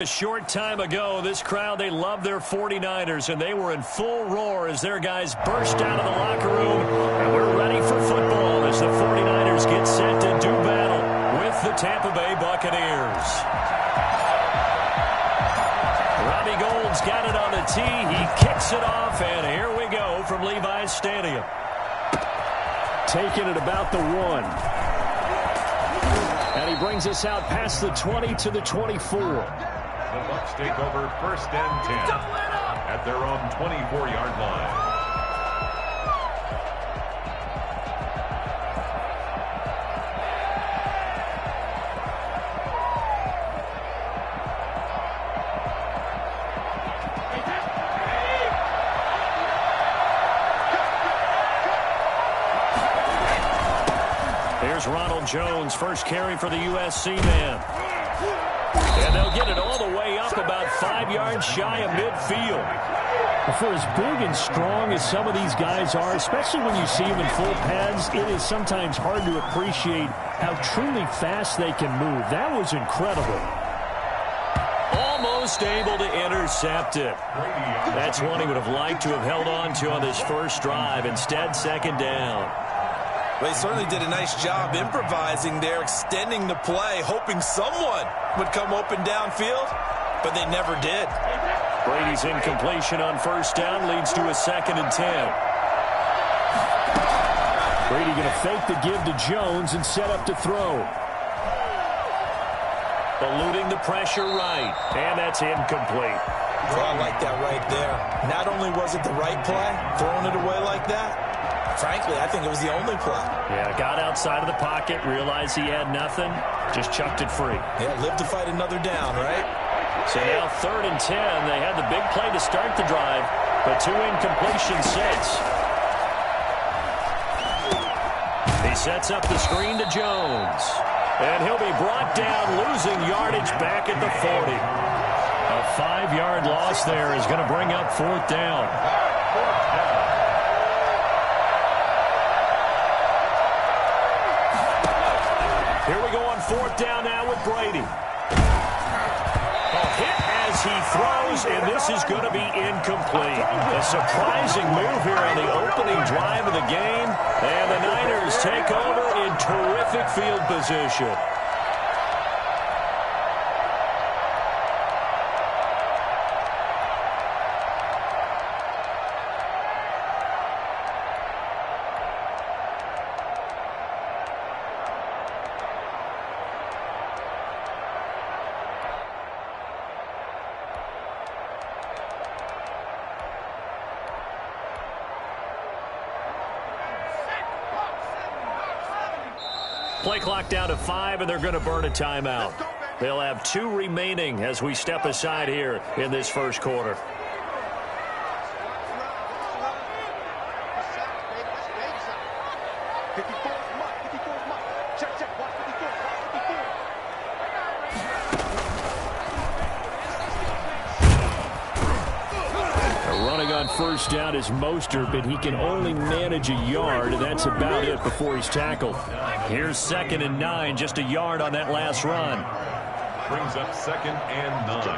A short time ago, this crowd, they love their 49ers, and they were in full roar as their guys burst out of the locker room. And we're ready for football as the 49ers get set to do battle with the Tampa Bay Buccaneers. Robbie Gould's got it on the tee. He kicks it off, and here we go from Levi's Stadium. Taking it about the 1. And he brings us out past the 20 to the 24. The Bucs take over 1st and 10 at their own 24-yard line. Here's Ronald Jones, first carry for the USC man. And they'll get it all the way up about 5 yards shy of midfield. For as big and strong as some of these guys are, especially when you see them in full pads, it is sometimes hard to appreciate how truly fast they can move. That was incredible. Almost able to intercept it. That's one he would have liked to have held on to on this first drive. Instead, second down. They certainly did a nice job improvising there, extending the play, hoping someone would come open downfield, but they never did. Brady's incompletion on first down leads to a 2nd and 10. Brady going to fake the give to Jones and set up to throw. Eluding the pressure right, and that's incomplete. Well, I like that right there. Not only was it the right play, throwing it away like that, frankly, I think it was the only play. Yeah, got outside of the pocket, realized he had nothing, just chucked it free. Yeah, live to fight another down, right? So now 3rd and 10. They had the big play to start the drive, but 2 incompletions since. He sets up the screen to Jones. And he'll be brought down, losing yardage back at the 40. A 5-yard loss there is going to bring up 4th down. Here we go on 4th down now with Brady. A hit as he throws, and this is going to be incomplete. A surprising move here on the opening drive of the game, and the Niners take over in terrific field position. Play clock down to 5, and they're going to burn a timeout. They'll have 2 remaining as we step aside here in this first quarter. First down is Mostert, but he can only manage a yard, and that's about it before he's tackled. Here's 2nd and 9, just a yard on that last run. Brings up 2nd and 9.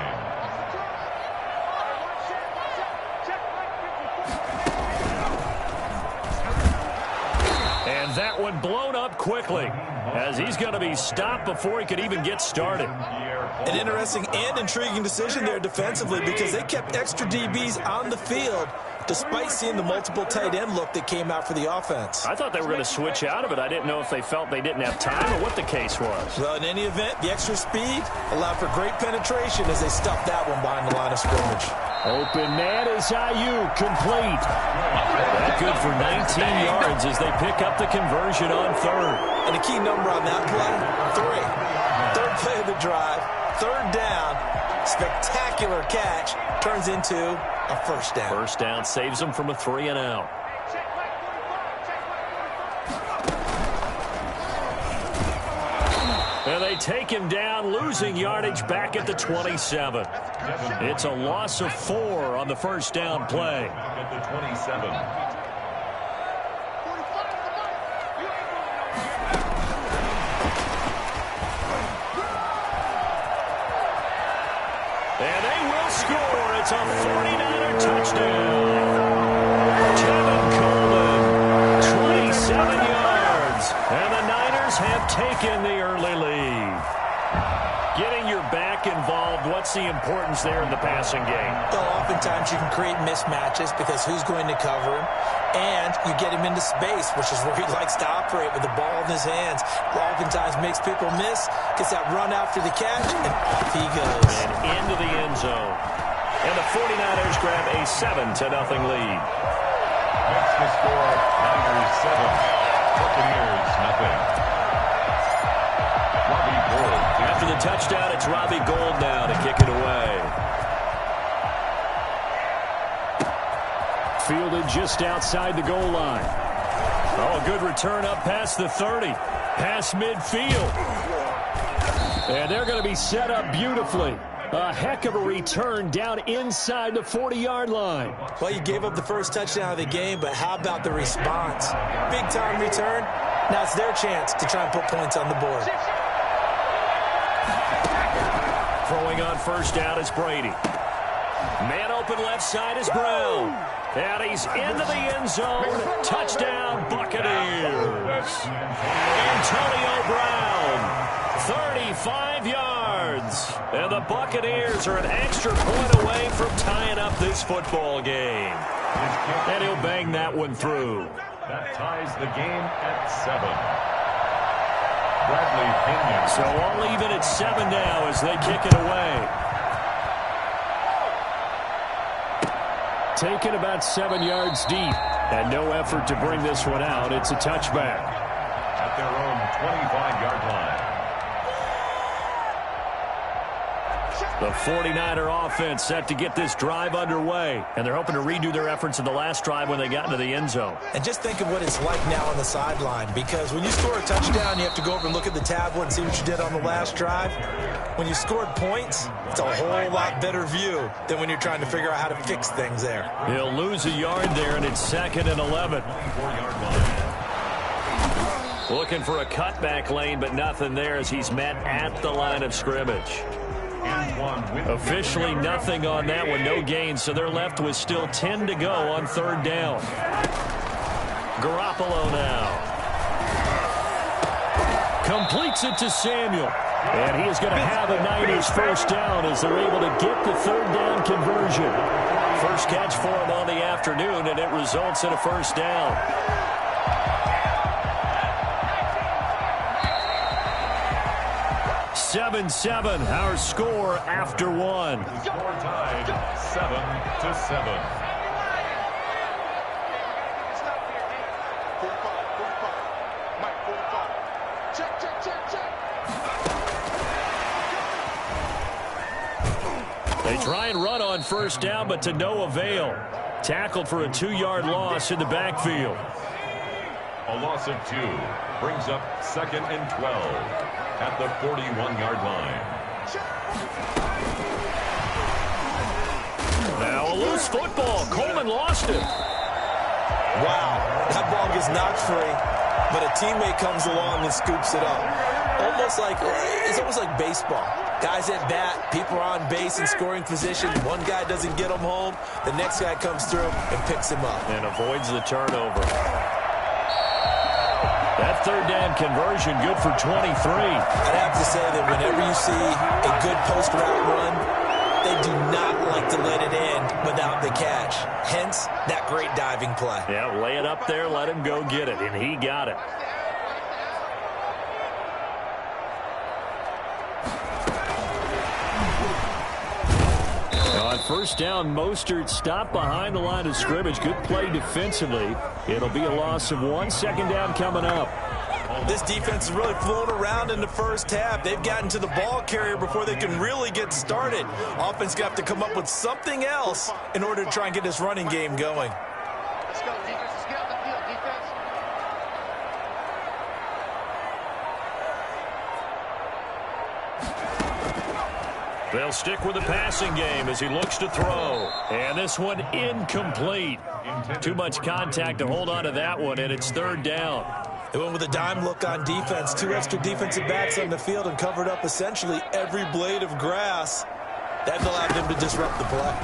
And that one blown up quickly as he's going to be stopped before he could even get started. An interesting and intriguing decision there defensively because they kept extra DBs on the field despite seeing the multiple tight end look that came out for the offense. I thought they were going to switch out of it. I didn't know if they felt they didn't have time or what the case was. Well, in any event, the extra speed allowed for great penetration as they stuffed that one behind the line of scrimmage. Open man is IU, complete. That good for 19 yards as they pick up the conversion on 3rd. And the key number on that play, 3. 3rd play of the drive, 3rd down, spectacular catch, turns into a 1st down. 1st down saves them from a 3 and out. And they take him down, losing yardage back at the 27. It's a loss of 4 on the 1st down play. At the 27. And they will score. It's a 49er touchdown. Kevin Coleman, 27 yards. And the Niners have taken the early lead. Getting your back involved, what's the importance there in the passing game? Well, oftentimes you can create mismatches because who's going to cover him, and you get him into space, which is where he likes to operate with the ball in his hands. Oftentimes makes people miss, gets that run after the catch, and off he goes. And into the end zone. And the 49ers grab a 7-0 lead. Next to score, Niners 7, Buccaneers nothing. After the touchdown, it's Robbie Gould now to kick it away. Fielded just outside the goal line. Oh, a good return up past the 30. Past midfield. And they're going to be set up beautifully. A heck of a return down inside the 40-yard line. Well, you gave up the first touchdown of the game, but how about the response? Big-time return. Now it's their chance to try and put points on the board. Throwing on first down is Brady. Man open left side is Brown. And he's into the end zone. Touchdown, Buccaneers. Antonio Brown, 35 yards. And the Buccaneers are an extra point away from tying up this football game. And he'll bang that one through. That ties the game at 7. Bradley Pinion. So I'll leave it at 7 now as they kick it away. Taken about 7 yards deep. And no effort to bring this one out. It's a touchback. At their own 25-yard line. The 49er offense set to get this drive underway. And they're hoping to redo their efforts in the last drive when they got into the end zone. And just think of what it's like now on the sideline, because when you score a touchdown, you have to go over and look at the tablet and see what you did on the last drive. When you scored points, it's a whole lot better view than when you're trying to figure out how to fix things there. He'll lose a yard there, and it's 2nd and 11. 24-yard line. Looking for a cutback lane, but nothing there as he's met at the line of scrimmage. Officially nothing on that one, no gain, so they're left with still 10 to go on 3rd down. Garoppolo now. Completes it to Samuel. And he is going to have a Niners first down as they're able to get the 3rd down conversion. First catch for him on the afternoon, and it results in a first down. 7-7, our score after 1. Score tied 7-7. They try and run on first down, but to no avail. Tackled for a 2-yard loss in the backfield. A loss of 2 brings up 2nd and 12. At the 41-yard line. Now a loose football. Coleman lost it. Wow, that ball gets knocked free, but a teammate comes along and scoops it up. It's almost like baseball. Guys at bat, people are on base in scoring position. One guy doesn't get him home. The next guy comes through and picks him up. And avoids the turnover. That 3rd down conversion good for 23. I'd have to say that whenever you see a good post route run, they do not like to let it in without the catch. Hence, that great diving play. Yeah, lay it up there, let him go get it, and he got it. On first down, Mostert stopped behind the line of scrimmage. Good play defensively. It'll be a loss of 1. 2nd down coming up. This defense is really flown around in the first half. They've gotten to the ball carrier before they can really get started. Offense going to have to come up with something else in order to try and get this running game going. Let's go, defense. Let's get on the field, defense. They'll stick with the passing game as he looks to throw. And this one incomplete. Too much contact to hold on to that one, and it's 3rd down. They went with a dime look on defense. 2 extra defensive backs on the field and covered up essentially every blade of grass. That allowed them to disrupt the play.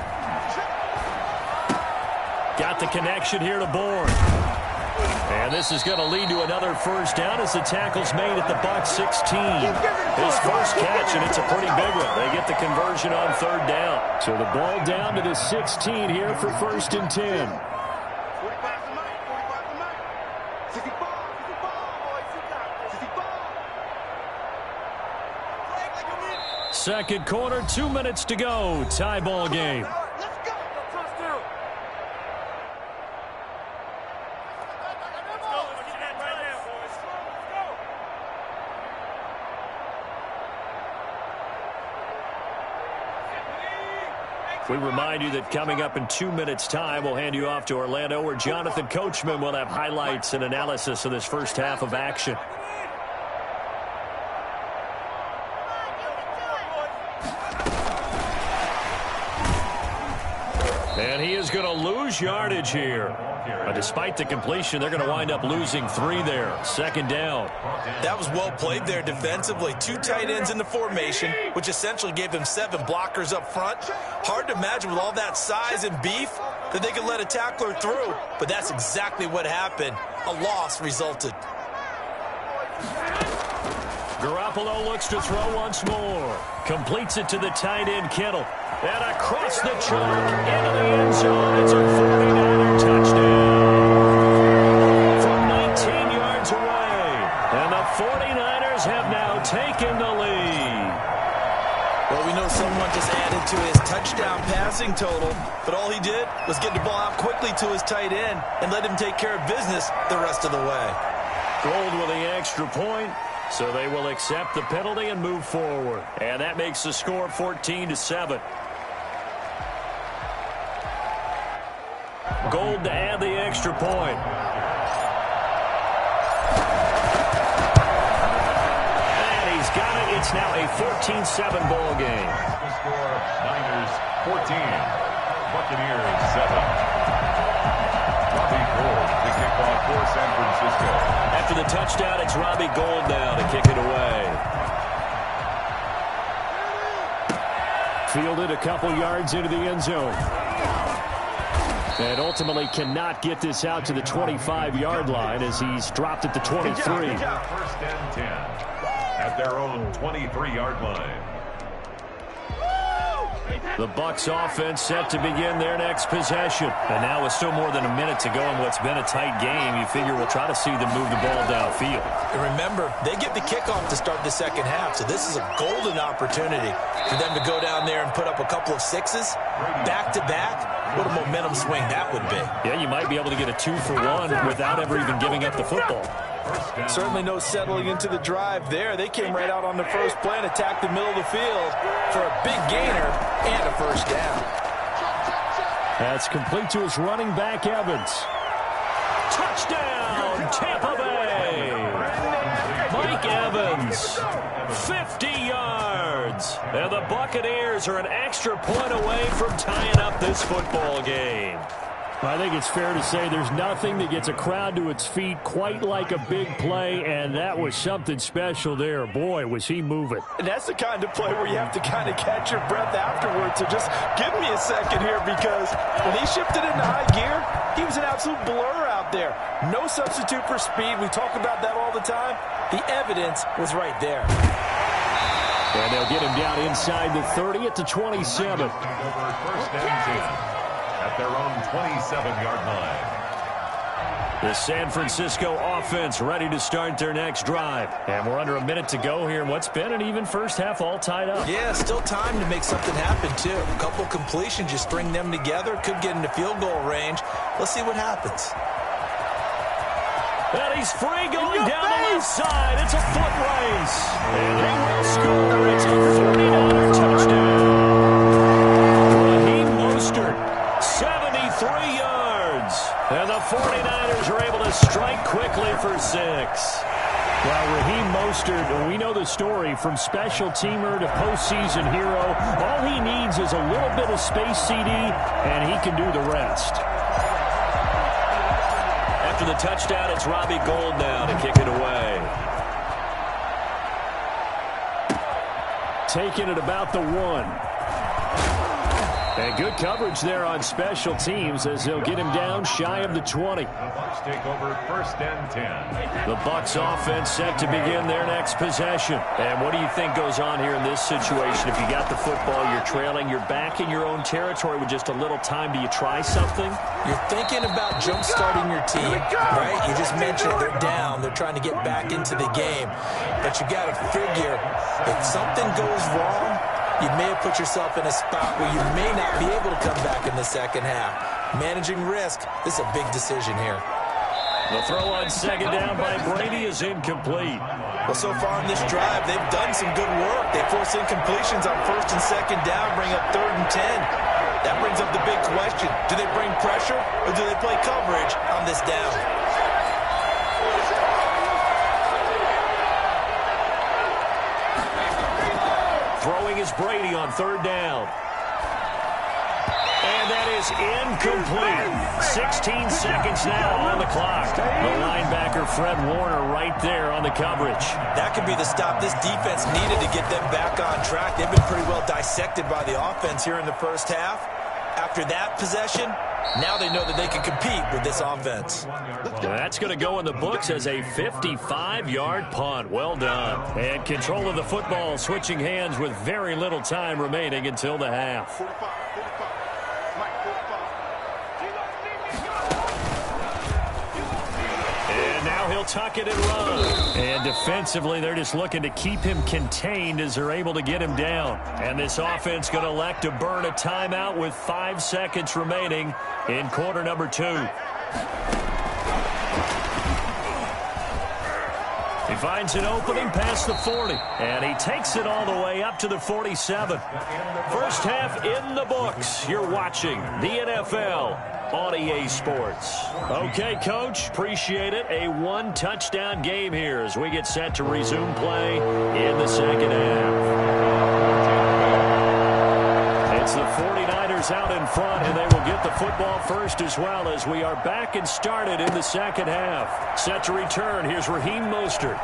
Got the connection here to Bourne. And this is going to lead to another first down as the tackle's made at the Bucs 16. His first catch, and it's a pretty big one. They get the conversion on third down. So the ball down to the 16 here for 1st and 10. Second quarter, 2 minutes to go. Tie ball game. We remind you that coming up in 2 minutes' time, we'll hand you off to Orlando, where Jonathan Coachman will have highlights and analysis of this first half of action. And he is going to lose yardage here. Despite the completion, they're going to wind up losing 3 there. 2nd down. That was well played there defensively. 2 tight ends in the formation, which essentially gave them 7 blockers up front. Hard to imagine with all that size and beef that they could let a tackler through. But that's exactly what happened. A loss resulted. Garoppolo looks to throw once more. Completes it to the tight end, Kittle. And across the chalk into the end zone. It's a 49er touchdown from 19 yards away. And the 49ers have now taken the lead. Well, we know someone just added to his touchdown passing total, but all he did was get the ball out quickly to his tight end and let him take care of business the rest of the way. Gold with the extra point. So they will accept the penalty and move forward. And that makes the score 14-7. Gold to add the extra point. And he's got it. It's now a 14-7 ball game. The score, Niners 14, Buccaneers 7. Robbie Gould, the kickoff for San Francisco. After the touchdown, it's Robbie Gould now to kick it away. Fielded a couple yards into the end zone. And ultimately cannot get this out to the 25-yard line as he's dropped at the 23. First and 10 at their own 23-yard line. The Bucs offense set to begin their next possession. And now with still more than a minute to go in what's been a tight game, you figure we'll try to see them move the ball downfield. And remember, they get the kickoff to start the second half, so this is a golden opportunity for them to go down there and put up a couple of 6s back-to-back. What a momentum swing that would be. Yeah, you might be able to get a 2-for-1 without ever even giving up the football. Certainly no settling into the drive there. They came right out on the first play and attacked the middle of the field for a big gainer and a first down. That's complete to his running back, Evans. Touchdown, Tampa Bay. Mike Evans, 50 yards. And the Buccaneers are an extra point away from tying up this football game. I think it's fair to say there's nothing that gets a crowd to its feet quite like a big play, and that was something special there. Boy, was he moving. And that's the kind of play where you have to kind of catch your breath afterwards. So just give me a second here, because when he shifted into high gear, he was an absolute blur out there. No substitute for speed. We talk about that all the time. The evidence was right there. And they'll get him down inside the 30 at the 27. First and 10. At their own 27-yard line. The San Francisco offense ready to start their next drive. And we're under a minute to go here in what's been an even first half, all tied up. Yeah, still time to make something happen, too. A couple completions, you string them together, could get into field goal range. Let's see what happens. And he's free going down the left side. It's a foot race. And they will score. It's a 49er touchdown. Raheem Mostert. 73 yards. And the 49ers are able to strike quickly for 6. Well, Raheem Mostert, we know the story, from special teamer to postseason hero. All he needs is a little bit of space, CD, and he can do the rest. After the touchdown, it's Robbie Gould now to kick it away. Taken at about the 1. And good coverage there on special teams as they'll get him down shy of the 20. The Bucs take over 1st and 10. The Bucs offense set to begin their next possession. And what do you think goes on here in this situation? If you got the football, you're trailing, you're back in your own territory with just a little time. Do you try something? You're thinking about jump-starting your team, right? You just mentioned it. They're down. They're trying to get back into the game. But you got to figure, if something goes wrong, you may have put yourself in a spot where you may not be able to come back in the second half. Managing risk, this is a big decision here. The throw on second down by Brady is incomplete. Well, so far in this drive, they've done some good work. They force incompletions on 1st and 2nd down, bring up 3rd and 10. That brings up the big question. Do they bring pressure or do they play coverage on this down? Throwing is Brady on 3rd down. And that is incomplete. 16 seconds now on the clock. The linebacker, Fred Warner, right there on the coverage. That could be the stop this defense needed to get them back on track. They've been pretty well dissected by the offense here in the first half. After that possession, now they know that they can compete with this offense. That's going to go in the books as a 55-yard punt. Well done. And control of the football switching hands with very little time remaining until the half. And now he'll tuck it and run. And defensively, they're just looking to keep him contained as they're able to get him down. And this offense going to elect to burn a timeout with 5 seconds remaining in quarter number 2. He finds an opening past the 40, and he takes it all the way up to the 47. First half in the books. You're watching the NFL on EA Sports. Okay, Coach, appreciate it. A 1-touchdown game here as we get set to resume play in the second half. It's the 49ers out in front, and they will get the football first as well as we are back and started in the second half. Set to return. Here's Raheem Mostert.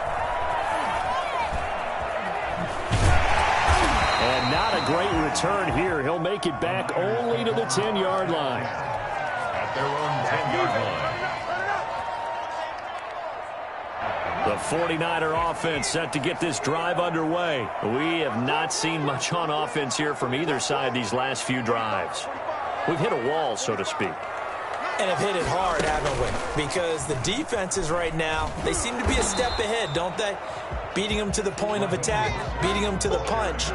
And not a great return here. He'll make it back only to the 10-yard line. At their own 10-yard line. The 49er offense set to get this drive underway. We have not seen much on offense here from either side these last few drives. We've hit a wall, so to speak. And have hit it hard, haven't we? Because the defenses right now, they seem to be a step ahead, don't they? Beating them to the point of attack, beating them to the punch.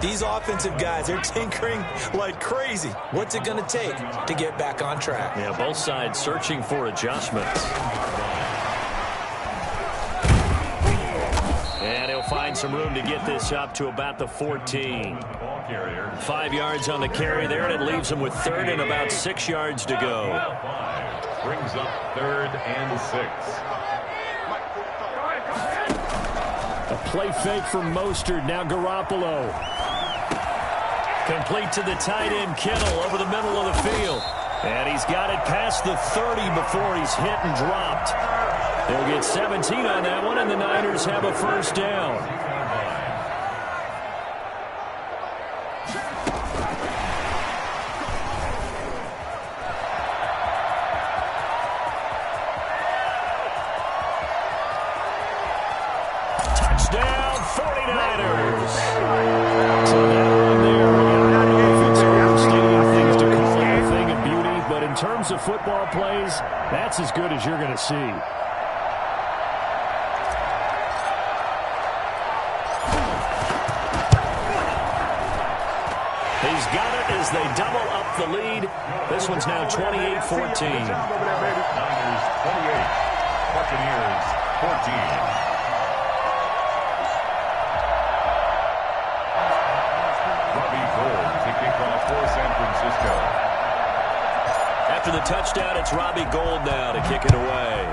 These offensive guys, they're tinkering like crazy. What's it going to take to get back on track? Yeah, both sides searching for adjustments. And he'll find some room to get this up to about the 14. 5 yards on the carry there, and it leaves him with 3rd and about 6 yards to go. Brings up 3rd and 6. A play fake from Mostert, now Garoppolo. Complete to the tight end, Kittle, over the middle of the field. And he's got it past the 30 before he's hit and dropped. They'll get 17 on that one, and the Niners have a first down. Touchdown, 49ers. So that one there, I don't know if it's overstating things to call it a thing of beauty, but in terms of football plays, that's as good as you're going to see. He's got it as they double up the lead. This one's now 28-14. Niners 28, Buccaneers 14. For San Francisco. After the touchdown, it's Robbie Gould now to kick it away.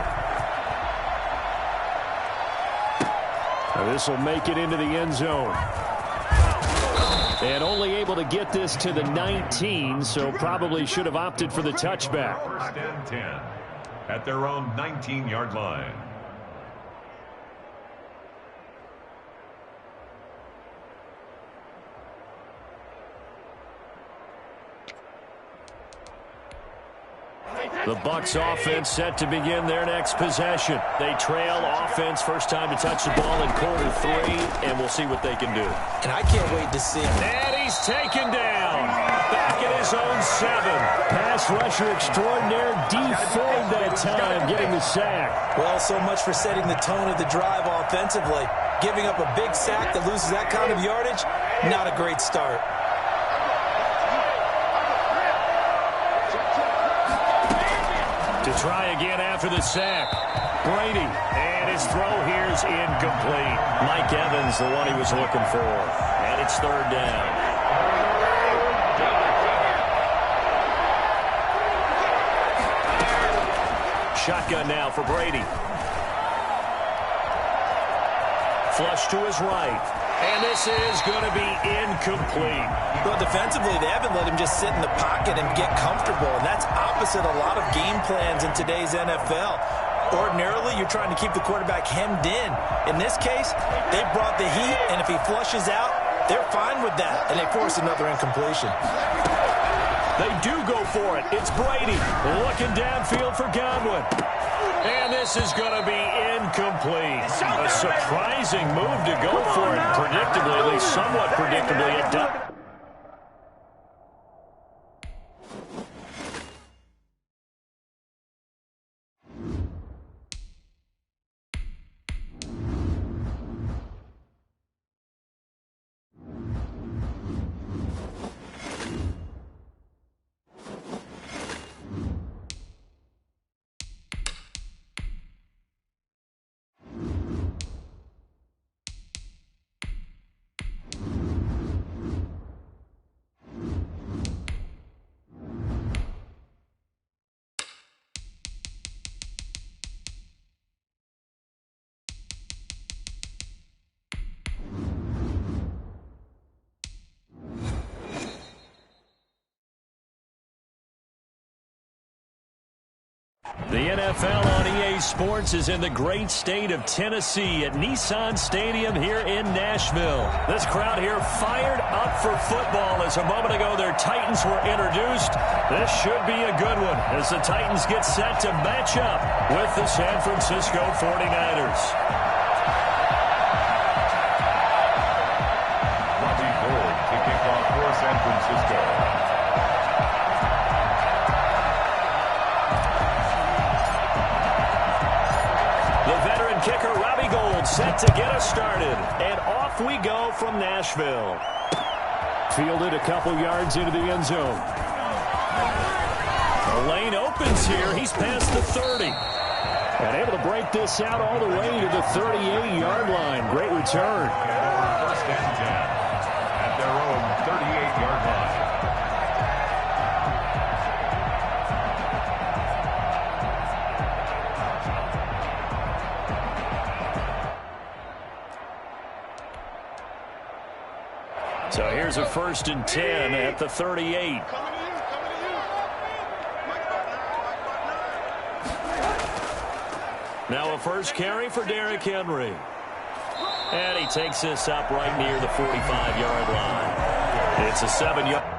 This will make it into the end zone. And only able to get this to the 19, so probably should have opted for the touchback. 1st and 10 at their own 19-yard line. The Bucs offense set to begin their next possession. They trail offense first time to touch the ball in quarter 3, and we'll see what they can do. And I can't wait to see. And he's taken down. Back at his own 7. Pass rusher extraordinaire, D. Ford that time, getting the sack. Well, so much for setting the tone of the drive offensively. Giving up a big sack that loses that kind of yardage, not a great start. To try again after the sack. Brady, and his throw here is incomplete. Mike Evans, the one he was looking for. And it's 3rd down. Shotgun now for Brady. Flush to his right. And this is going to be incomplete. Well, defensively, they haven't let him just sit in the pocket and get comfortable, and that's opposite a lot of game plans in today's NFL. Ordinarily, you're trying to keep the quarterback hemmed in. In this case, they brought the heat, and if he flushes out, they're fine with that, and they force another incompletion. They do go for it. It's Brady looking downfield for Godwin. And this is going to be incomplete. A surprising move to go for it. Predictably, at least somewhat predictably, it does. The NFL on EA Sports is in the great state of Tennessee at Nissan Stadium here in Nashville. This crowd here fired up for football as a moment ago their Titans were introduced. This should be a good one as the Titans get set to match up with the San Francisco 49ers. Robbie Gould to kick off for San Francisco. Kicker Robbie Gould set to get us started. And off we go from Nashville. Fielded a couple yards into the end zone. The lane opens here. He's past the 30. And able to break this out all the way to the 38-yard line. Great return. First and 10 at their own 38-yard line. So here's a 1st and 10 at the 38. Now a first carry for Derrick Henry. And he takes this up right near the 45-yard line. It's a 7-yard.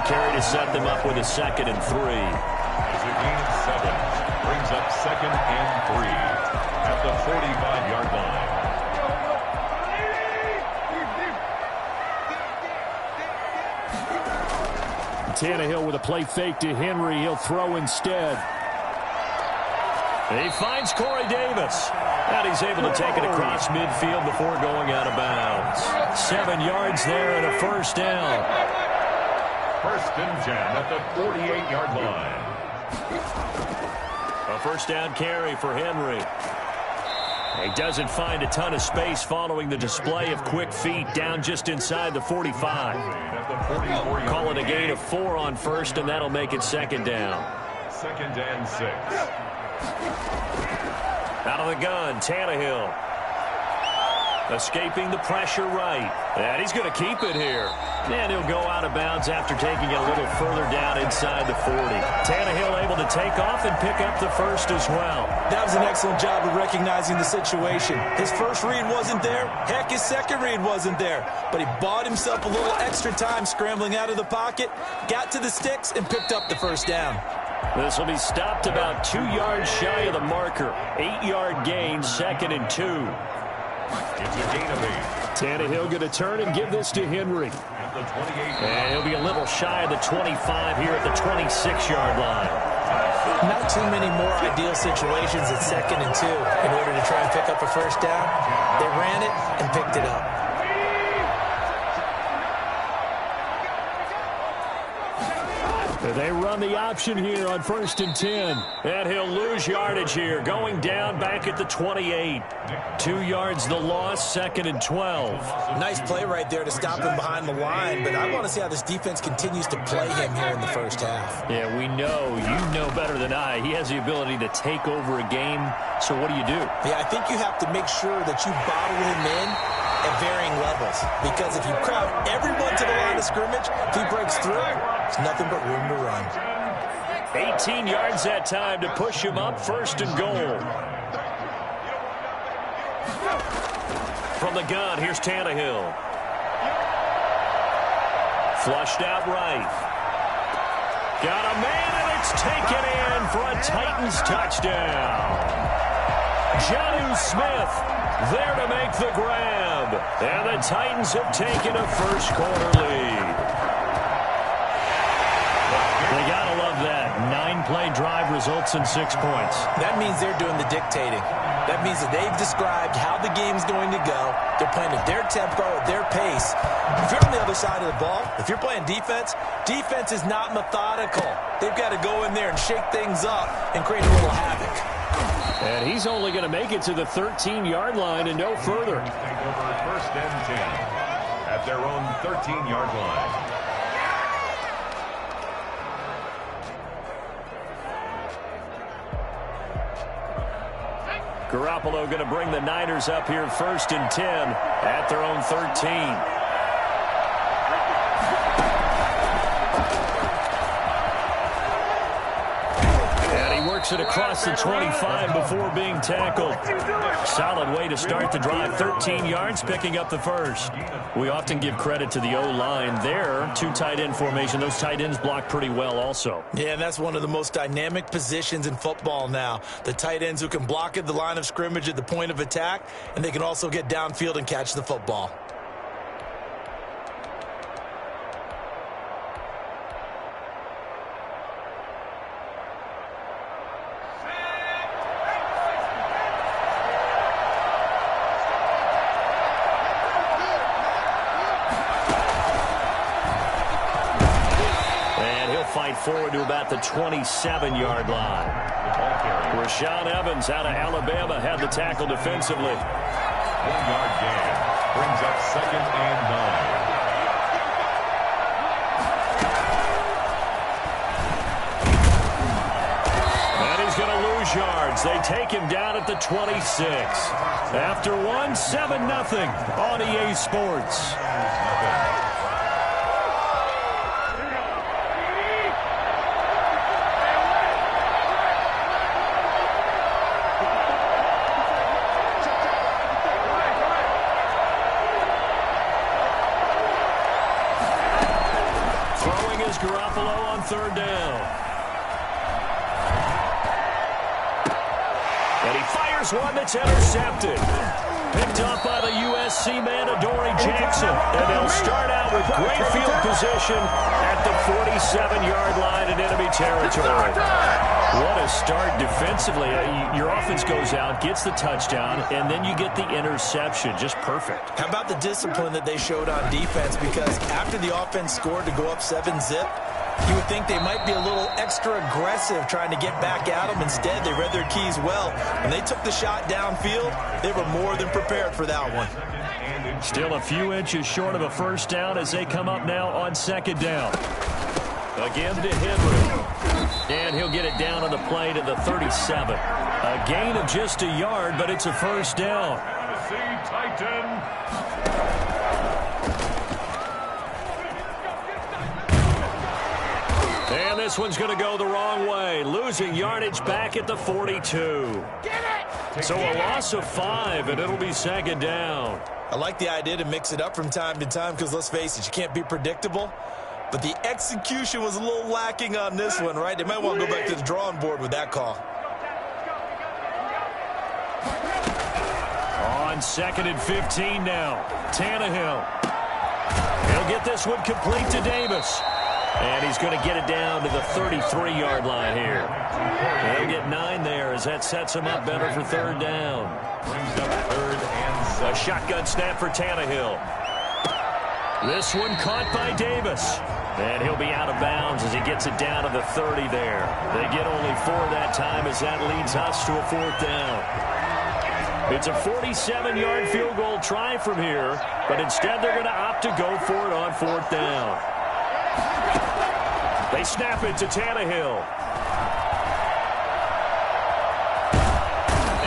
carry to set them up with a 2nd and 3. It's a gain of 7. Brings up 2nd and 3 at the 45-yard line. Tannehill with a play fake to Henry. He'll throw instead. He finds Corey Davis. And he's able to take it across midfield before going out of bounds. 7 yards there and a first down. 1st and 10 at the 48-yard line. A first down carry for Henry. He doesn't find a ton of space following the display of quick feet down just inside the 45. Call it a gain of 4 on 1st, and that'll make it 2nd down. 2nd and 6. Out of the gun, Tannehill. Escaping the pressure right. And he's going to keep it here. And he'll go out of bounds after taking it a little further down inside the 40. Tannehill able to take off and pick up the first as well. That was an excellent job of recognizing the situation. His first read wasn't there. Heck, his second read wasn't there. But he bought himself a little extra time scrambling out of the pocket, got to the sticks, and picked up the first down. This will be stopped about 2 yards shy of the marker. 8-yard gain, 2nd and 2. It's a gain of 8. Tannehill going to turn and give this to Henry. At the 28. And he'll be a little shy of the 25 here at the 26-yard line. Not too many more ideal situations at 2nd and 2 in order to try and pick up a first down. They ran it and picked it up. They run the option here on 1st and 10. And he'll lose yardage here, going down back at the 28. 2 yards the loss, 2nd and 12. Nice play right there to stop him behind the line, but I want to see how this defense continues to play him here in the first half. Yeah, we know. You know better than I. He has the ability to take over a game. So what do you do? Yeah, I think you have to make sure that you bottle him in at varying levels, because if you crowd everyone to the line of scrimmage, if he breaks through, there's nothing but room to run. 18 yards that time to push him up, 1st and goal. From the gun, here's Tannehill. Flushed out right. Got a man, and it's taken in for a Titans touchdown. Jonnu Smith there to make the grab. And the Titans have taken a first-quarter lead. They got to love that. 9-play drive results in 6 points. That means they're doing the dictating. That means that they've described how the game's going to go. They're playing at their tempo, at their pace. If you're on the other side of the ball, if you're playing defense, defense is not methodical. They've got to go in there and shake things up and create a little havoc. And he's only going to make it to the 13-yard line and no further. Take over 1st and 10 at their own 13-yard line. Garoppolo going to bring the Niners up here 1st and 10 at their own 13. It across the 25 before being tackled. Solid way to start the drive. 13 yards, picking up the first. We often give credit to the O-line there. 2 tight end formation. Those tight ends block pretty well also. Yeah, and that's one of the most dynamic positions in football now. The tight ends who can block at the line of scrimmage at the point of attack, and they can also get downfield and catch the football. Forward to about the 27-yard line. Rashaan Evans out of Alabama had the tackle defensively. 1-yard gain brings up 2nd and 9. And he's going to lose yards. They take him down at the 26. After 7-0 on EA Sports. Throwing is Garoppolo on third down. And he fires one that's intercepted. Picked off by the USC man, Adoree Jackson. And they'll start out with great field position at the 47-yard line in enemy territory. What a start defensively. Your offense goes out, gets the touchdown, and then you get the interception. Just perfect. How about the discipline that they showed on defense? Because after the offense scored to go up 7-zip, you would think they might be a little extra aggressive trying to get back at them. Instead, they read their keys well. When they took the shot downfield, they were more than prepared for that one. Still a few inches short of a first down as they come up now on second down. Again to Henry. And he'll get it down on the play to the 37. A gain of just a yard, but it's a first down. And this one's going to go the wrong way. Losing yardage back at the 42. So a loss of 5, and it'll be second down. I like the idea to mix it up from time to time because, let's face it, you can't be predictable. But the execution was a little lacking on this one, right? They might want to go back to the drawing board with that call. On second and 15 now. Tannehill. He'll get this one complete to Davis. And he's going to get it down to the 33-yard line here. They'll get 9 there as that sets him up better for third down. A shotgun snap for Tannehill. This one caught by Davis. And he'll be out of bounds as he gets it down to the 30 there. They get only 4 that time as that leads us to a fourth down. It's a 47-yard field goal try from here, but instead they're going to opt to go for it on fourth down. They snap it to Tannehill.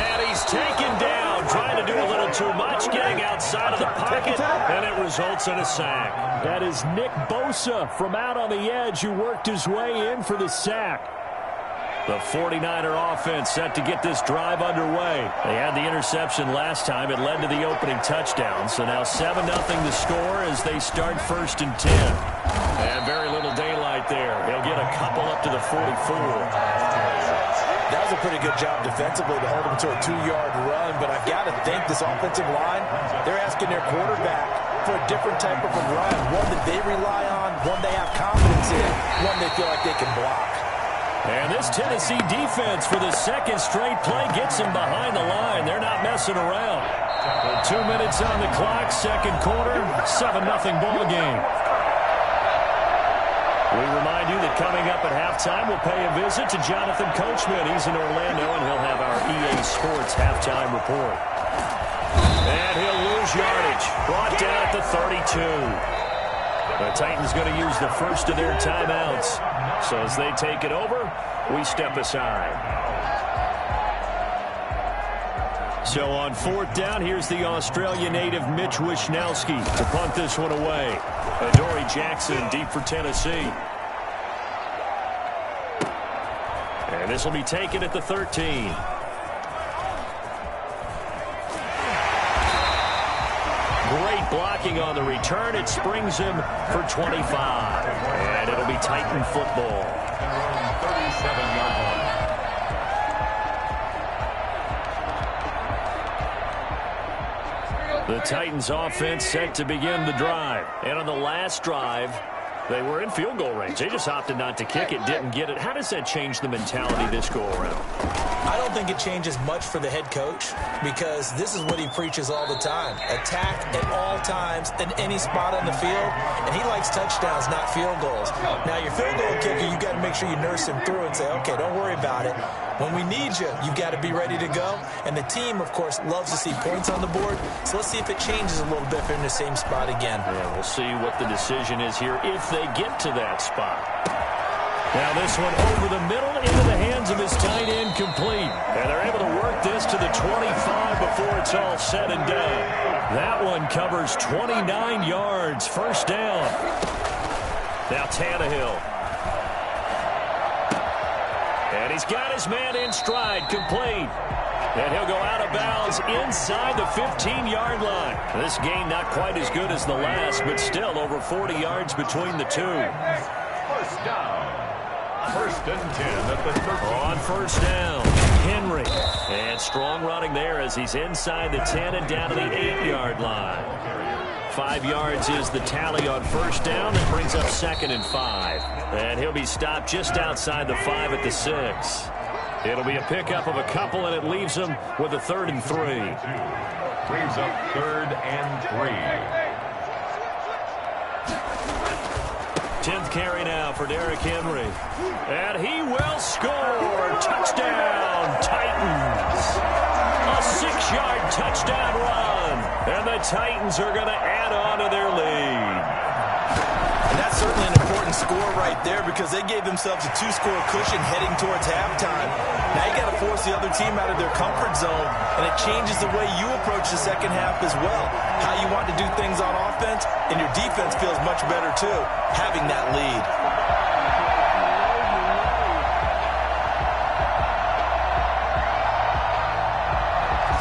And he's taken down, trying to do a little too much, getting outside of the pocket, and it results in a sack. That is Nick Bosa from out on the edge who worked his way in for the sack. The 49er offense set to get this drive underway. They had the interception last time. It led to the opening touchdown. So now 7-0 to score as they start first and 10. And very little daylight there. He'll get a couple up to the 44. That was a pretty good job defensively to hold him to a 2-yard run. But I've got to think this offensive line, they're asking their quarterback for a different type of a run. One that they rely on, one they have confidence in, one they feel like they can block. And this Tennessee defense for the second straight play gets them behind the line. They're not messing around. 2 minutes on the clock, second quarter, 7-0 ball game. We remind you that coming up at halftime, we'll pay a visit to Jonathan Coachman. He's in Orlando, and he'll have our EA Sports halftime report. And he'll lose yardage. Brought down at the 32. The Titans going to use the first of their timeouts. So as they take it over, we step aside. So on fourth down, here's the Australia native Mitch Wishnowsky to punt this one away. Adoree Jackson deep for Tennessee. And this will be taken at the 13. Great blocking on the return. It springs him for 25. And it'll be Titan football. 37-yard line. The Titans offense set to begin the drive. And on the last drive, they were in field goal range. They just opted not to kick it, didn't get it. How does that change the mentality this go around? I don't think it changes much for the head coach because this is what he preaches all the time. Attack at all times in any spot on the field, and he likes touchdowns, not field goals. Now, your field goal kicker, you got to make sure you nurse him through and say, okay, don't worry about it. When we need you, you've got to be ready to go. And the team, of course, loves to see points on the board. So let's see if it changes a little bit if they're in the same spot again. Yeah, we'll see what the decision is here if they get to that spot. Now this one over the middle into the hands of his tight end complete. And they're able to work this to the 25 before it's all said and done. That one covers 29 yards. First down. Now Tannehill. And he's got his man in stride, complete. And he'll go out of bounds inside the 15-yard line. This gain not quite as good as the last, but still over 40 yards between the two. First down. First and 10 at the 13. On first down, Henry. And strong running there as he's inside the 10 and down to the 8-yard line. 5 yards is the tally on first down. That brings up 2nd and 5. And he'll be stopped just outside the 5 at the 6. It'll be a pickup of a couple, and it leaves him with a 3rd and 3. Brings up 3rd and 3. 10th carry now for Derrick Henry. And he will score. Touchdown, Titans. A 6-yard touchdown run. And the Titans are going to add on to their lead. And that's certainly an important score right there because they gave themselves a 2-score cushion heading towards halftime. Now you got to force the other team out of their comfort zone, and it changes the way you approach the second half as well. How you want to do things on offense, and your defense feels much better too, having that lead.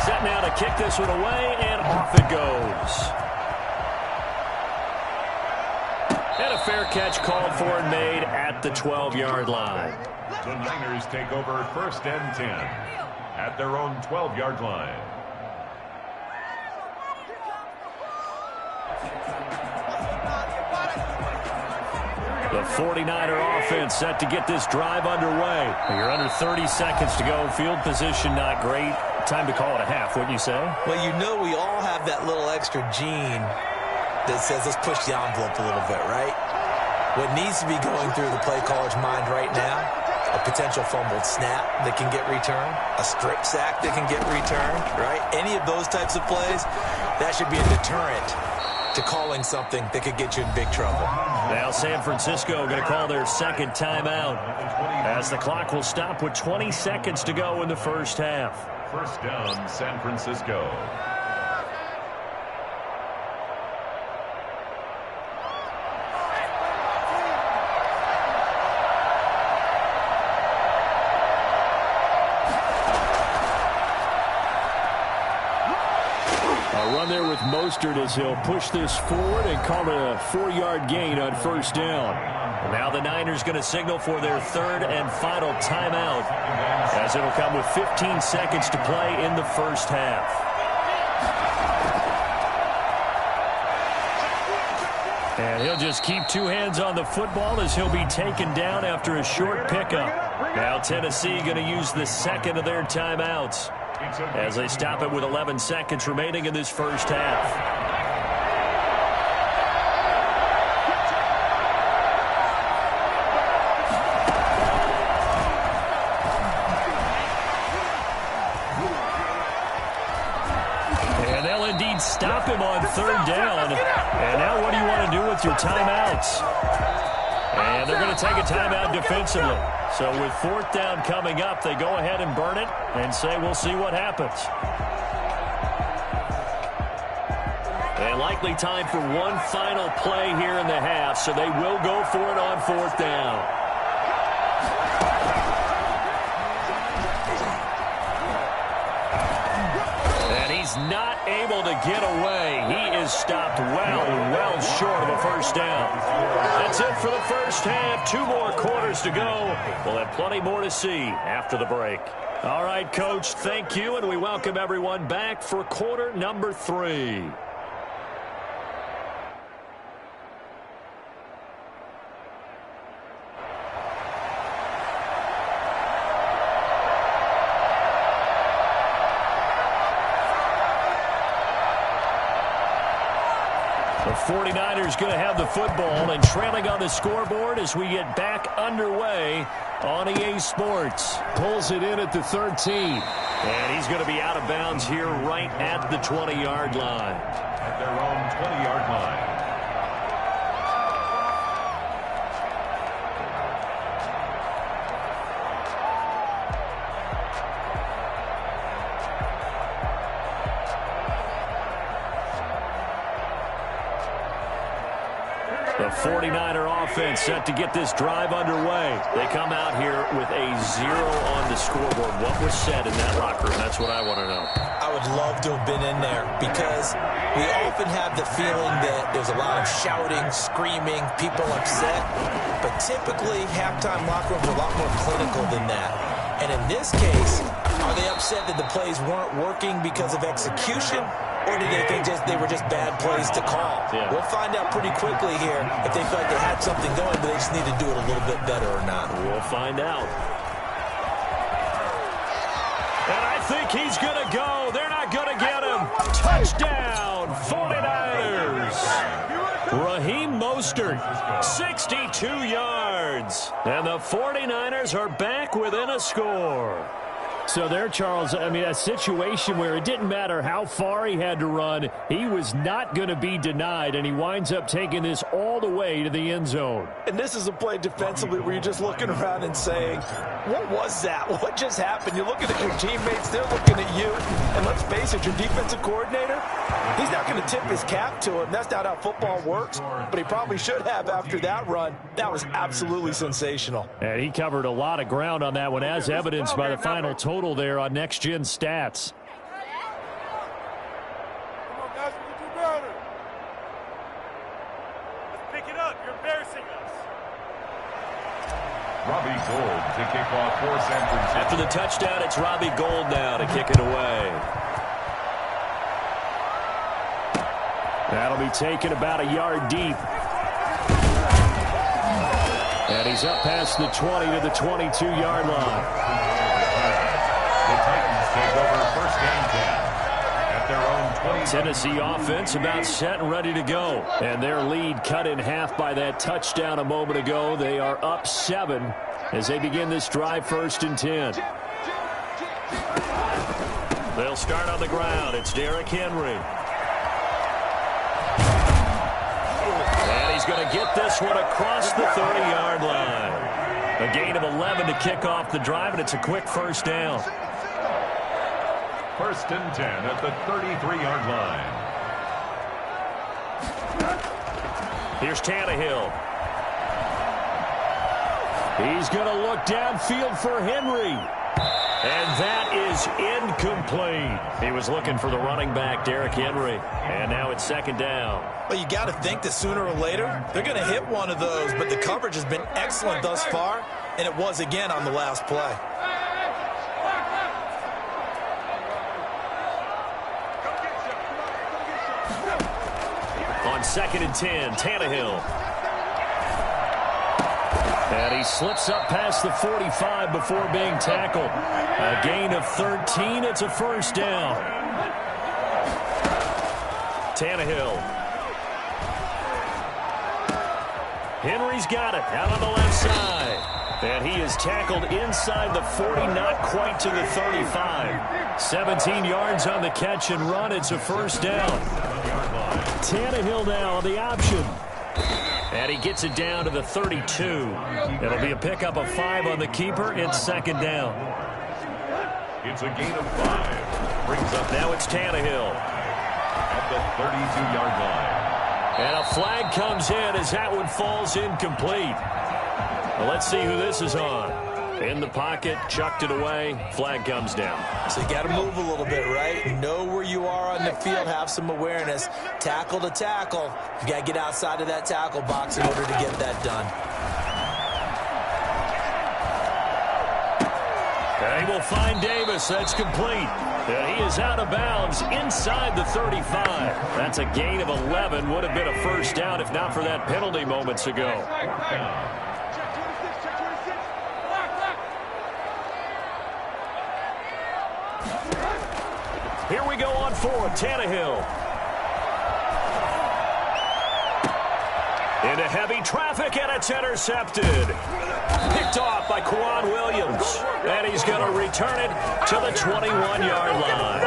Set now to kick this one away, and off it goes. And a fair catch called for and made at the 12-yard line. The Niners take over 1st and 10 at their own 12-yard line. The 49er offense set to get this drive underway. You're under 30 seconds to go. Field position not great. Time to call it a half, wouldn't you say? Well, you know we all have that little extra gene that says let's push the envelope a little bit, right? What needs to be going through the play caller's mind right now, a potential fumbled snap that can get returned, a strip sack that can get returned, right? Any of those types of plays, that should be a deterrent to calling something that could get you in big trouble. Now San Francisco going to call their 2nd timeout as the clock will stop with 20 seconds to go in the first half. First down, San Francisco. Run there with Mostert as he'll push this forward and call it a 4-yard gain on first down. And now the Niners going to signal for their 3rd and final timeout as it'll come with 15 seconds to play in the first half. And he'll just keep 2 hands on the football as he'll be taken down after a short pickup. Now Tennessee going to use the 2nd of their timeouts as they stop it with 11 seconds remaining in this first half. And they'll indeed stop him on 3rd down. And now what do you want to do with your timeouts? And they're going to take a timeout defensively. So with 4th down coming up, they go ahead and burn it and say we'll see what happens. And likely time for one final play here in the half, so they will go for it on 4th down. And he's not able to get away. He is stopped well short of a first down. That's it for the first half. 2 more quarters to go. We'll have plenty more to see after the break. All right, Coach, thank you, and we welcome everyone back for quarter number 3. The 49ers going to have the football and trailing on the scoreboard as we get back underway on EA Sports. Pulls it in at the 13. And he's going to be out of bounds here right at the 20-yard line. At their own 20-yard line. The 49er offense set to get this drive underway. They come out here with a 0 on the scoreboard. What was said in that locker room? That's what I want to know. I would love to have been in there because we often have the feeling that there's a lot of shouting, screaming, people upset. But typically, halftime locker rooms are a lot more clinical than that. And in this case, are they upset that the plays weren't working because of execution? Or did they think they were just bad plays to call? Yeah. We'll find out pretty quickly here if they feel like they had something going, but they just need to do it a little bit better or not. We'll find out. And I think he's going to go. They're not going to get him. Touchdown, 49ers. Raheem Mostert, 62 yards. And the 49ers are back within a score. So there, Charles, I mean, a situation where it didn't matter how far he had to run, he was not going to be denied, and he winds up taking this all the way to the end zone. And this is a play defensively where you're just looking around and saying, what was that? What just happened? You're looking at your teammates, they're looking at you, and let's face it, your defensive coordinator, he's not going to tip his cap to him. That's not how football works, but he probably should have after that run. That was absolutely sensational. And he covered a lot of ground on that one, as evidenced by the final total there on Next Gen Stats. Come on, guys, we can do better. Let's pick it up. You're embarrassing us. Robbie Gould to kick off for San Francisco. After the touchdown, it's Robbie Gould now to kick it away. That'll be taken about a yard deep. And he's up past the 20 to the 22-yard line. The Titans take over first and 10 at their own 20. Tennessee offense about set and ready to go. And their lead cut in half by that touchdown a moment ago. They are up 7 as they begin this drive, first and 10. They'll start on the ground. It's Derrick Henry. And he's going to get this one across the 30-yard line. A gain of 11 to kick off the drive, and it's a quick first down. First and 10 at the 33-yard line. Here's Tannehill. He's going to look downfield for Henry. And that is incomplete. He was looking for the running back, Derrick Henry. And now it's second down. Well, you got to think that sooner or later, they're going to hit one of those, but the coverage has been excellent thus far, and it was again on the last play. On second and 10, Tannehill. And he slips up past the 45 before being tackled. A gain of 13. It's a first down. Tannehill. Henry's got it out on the left side. And he is tackled inside the 40, not quite to the 35. 17 yards on the catch and run. It's a first down. Tannehill now on the option. And he gets it down to the 32. It'll be a pickup of 5 on the keeper. It's second down. It's a gain of 5. Brings up now it's Tannehill. At the 32-yard line. And a flag comes in as that one falls incomplete. Well, let's see who this is on. In the pocket, chucked it away, flag comes down. So you got to move a little bit, right? Know where you are on the field, have some awareness. Tackle to tackle. You got to get outside of that tackle box in order to get that done. And he will find Davis. That's complete. And he is out of bounds inside the 35. That's a gain of 11. Would have been a first down if not for that penalty moments ago. Here we go on forward. Tannehill. Into heavy traffic, and it's intercepted. Picked off by Quan Williams. And he's going to return it to the 21-yard line.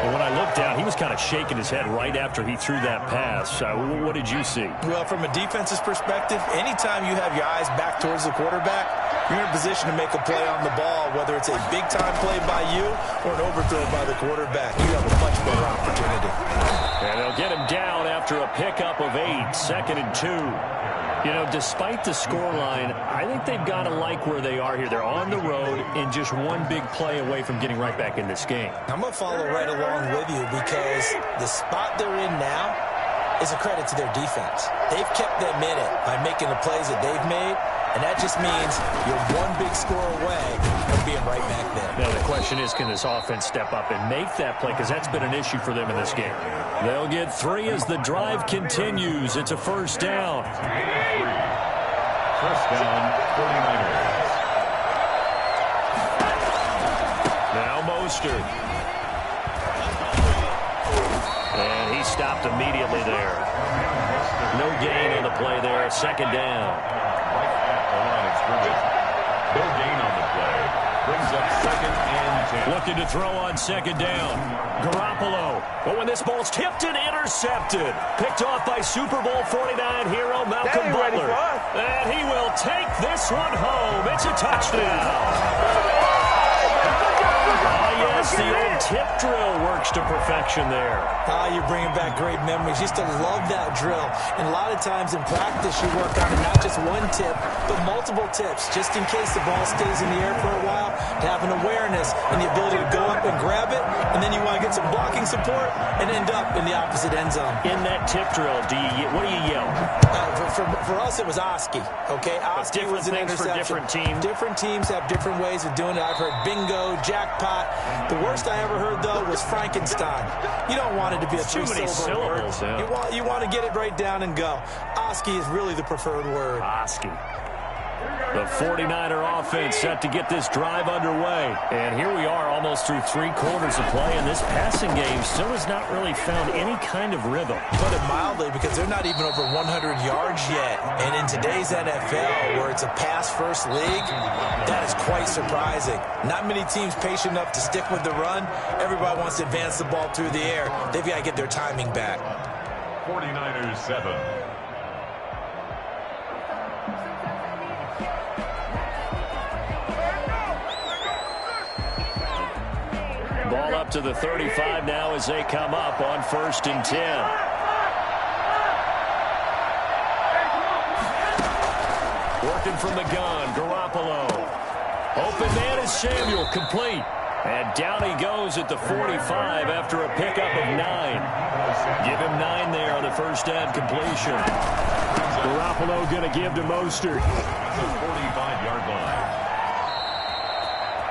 And when I looked down, he was kind of shaking his head right after he threw that pass. What did you see? Well, from a defense's perspective, anytime you have your eyes back towards the quarterback, you're in a position to make a play on the ball, whether it's a big-time play by you or an overthrow by the quarterback. You have a much better opportunity. And they'll get him down after a pickup of 8, 2nd and 2. You know, despite the scoreline, I think they've got to like where they are here. They're on the road and just one big play away from getting right back in this game. I'm going to follow right along with you because the spot they're in now is a credit to their defense. They've kept them in it by making the plays that they've made, and that just means you're one big score away from being right back there. Now the question is, can this offense step up and make that play? Because that's been an issue for them in this game. They'll get 3 as the drive continues. It's a first down. First down, 49ers. Now Mostert. And he stopped immediately there. No gain on the play there. Second down. Right at the line of scrimmage. No gain on the play. Brings up 2nd and 10. Looking to throw on second down. Garoppolo. But when this ball's tipped and intercepted. Picked off by Super Bowl 49 hero Malcolm Butler. And he will take this one home. It's a touchdown. Yes, the old tip drill works to perfection there. You're bringing back great memories. Used to love that drill. And a lot of times in practice, you work on it, not just one tip, but multiple tips, just in case the ball stays in the air for a while, to have an awareness and the ability to go up and grab it, and then you want to get some blocking support and end up in the opposite end zone. In that tip drill, what do you yell? For us, it was Oski. Okay, Oski was an interception. For different teams. Different teams have different ways of doing it. I've heard bingo, jackpot. The worst I ever heard, though, was Frankenstein. You don't want it to be a three-syllable word. Yeah. You want to get it right down and go. Oski is really the preferred word. Oski. The 49er offense set to get this drive underway. And here we are almost through 3 quarters of play, and this passing game still has not really found any kind of rhythm. Put it mildly, because they're not even over 100 yards yet. And in today's NFL, where it's a pass-first league, that is quite surprising. Not many teams patient enough to stick with the run. Everybody wants to advance the ball through the air. They've got to get their timing back. 49ers 7. Ball up to the 35 now as they come up on 1st and 10. Working from the gun, Garoppolo. Open man is Samuel, complete. And down he goes at the 45 after a pickup of 9. Give him 9 there on the first down completion. Garoppolo going to give to Mostert. That's a 45-yard line.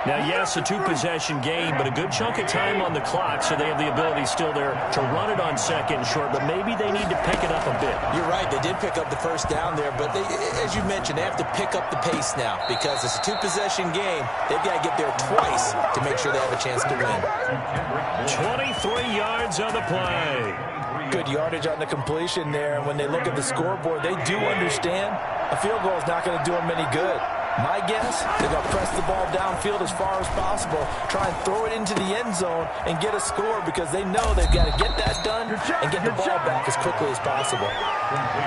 Now, yes, a 2-possession game, but a good chunk of time on the clock, so they have the ability still there to run it on 2nd and short, but maybe they need to pick it up a bit. You're right. They did pick up the first down there, but they, as you mentioned, they have to pick up the pace now because it's a 2-possession game. They've got to get there twice to make sure they have a chance to win. 23 yards on the play. Good yardage on the completion there, and when they look at the scoreboard, they do understand a field goal is not going to do them any good. My guess, they're going to press the ball downfield as far as possible, try and throw it into the end zone and get a score because they know they've got to get that done and get the ball back as quickly as possible.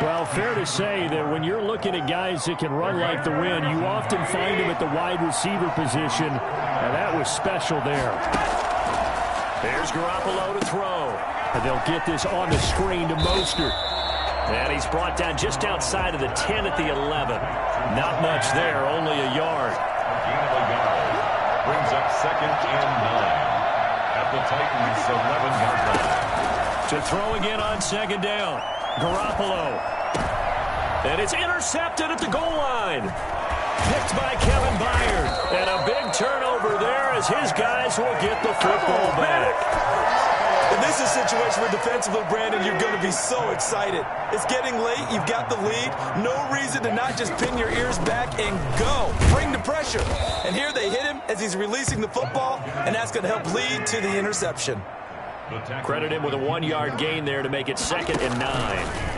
Well, fair to say that when you're looking at guys that can run like the wind, you often find them at the wide receiver position, and that was special there. There's Garoppolo to throw, and they'll get this on the screen to Mostert. And he's brought down just outside of the 10 at the 11. Not much there, only a yard. Gain of a yard. Brings up 2nd and 9. At the Titans' 11-yard line. To throw again on 2nd down. Garoppolo. And it's intercepted at the goal line. Picked by Kevin Byard. And a big turnover there as his guys will get the football back. And this is a situation where defensively, Brandon, you're going to be so excited. It's getting late. You've got the lead. No reason to not just pin your ears back and go. Bring the pressure. And here they hit him as he's releasing the football, and that's going to help lead to the interception. Credit him with a 1-yard gain there to make it 2nd and 9.